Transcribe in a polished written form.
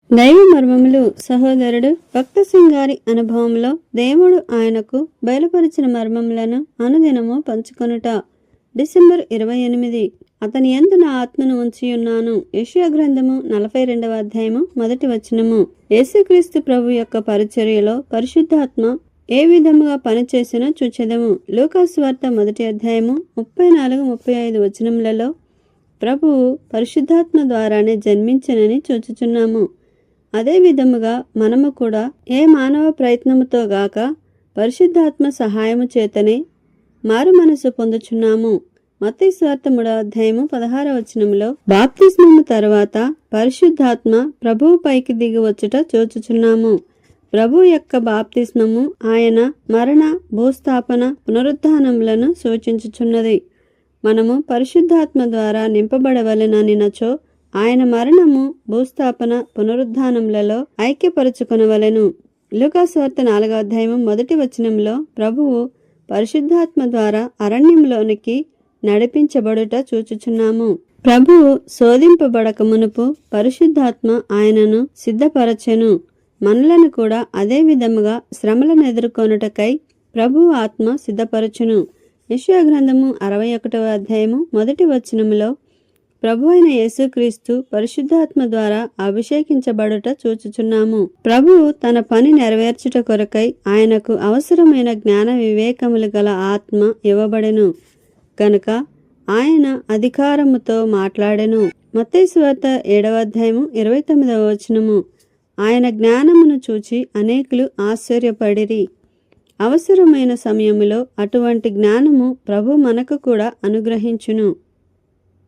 దైవ మర్మములు సహోదరుడు భక్త సింగ్ గారి అనుభవంలో దేవుడు ఆయనకు బయలుపరిచిన మర్మములను అనుదినము పంచుకొనుట. డిసెంబర్ 28. అతని యందు నా ఆత్మను ఉంచియున్నాను. యెషయా గ్రంథము 42వ అధ్యాయము 1వ వచనము. యేసుక్రీస్తు ప్రభు యొక్క పరిచర్యలో పరిశుద్ధాత్మ ఏ విధముగా పనిచేసినో చూచెదము. లూకాసు వార్త 1వ అధ్యాయము 34-35 వచనములలో ప్రభువు పరిశుద్ధాత్మ ద్వారానే జన్మించనని చూచుచున్నాము. అదే విధముగా మనము కూడా ఏ మానవ ప్రయత్నముతో గాక పరిశుద్ధాత్మ సహాయము చేతనే మారు మనసు పొందుచున్నాము. మత్తయి సువార్త 3వ అధ్యాయము 16వ వచనములో బాప్తిస్మము తరువాత పరిశుద్ధాత్మ ప్రభువు పైకి దిగి వచ్చుట చూచుచున్నాము. ప్రభు యొక్క బాప్తిస్మము ఆయన మరణ, భూస్థాపన, పునరుత్థానములను సూచించుచున్నది. మనము పరిశుద్ధాత్మ ద్వారా నింపబడవలెననినచో ఆయన మరణము, భూస్థాపన, పునరుద్ధానములలో ఐక్యపరుచుకొనవలెను. లూకాసు వార్త 4వ అధ్యాయము 1వ వచనంలో ప్రభువు పరిశుద్ధాత్మ ద్వారా అరణ్యంలోనికి నడిపించబడుట చూచుచున్నాము. ప్రభువు శోధింపబడక మునుపు పరిశుద్ధాత్మ ఆయనను సిద్ధపరచెను. మనలను కూడా అదే విధముగా శ్రమలను ఎదుర్కొనుటకై ప్రభువు ఆత్మ సిద్ధపరచును. యెషయా గ్రంథము 61వ అధ్యాయము 1వ వచనములో ప్రభు అయిన యేసుక్రీస్తు పరిశుద్ధాత్మ ద్వారా అభిషేకించబడుట చూచుచున్నాము. ప్రభువు తన పని నెరవేర్చుట కొరకై ఆయనకు అవసరమైన జ్ఞాన వివేకములు గల ఆత్మ ఇవ్వబడెను గనుక ఆయన అధికారముతో మాట్లాడెను. మత్తయి సువార్త 7వ అధ్యాయము 29వ వచనము. ఆయన జ్ఞానమును చూచి అనేకులు ఆశ్చర్యపడిరి. అవసరమైన సమయములో అటువంటి జ్ఞానము ప్రభు మనకు కూడా అనుగ్రహించును.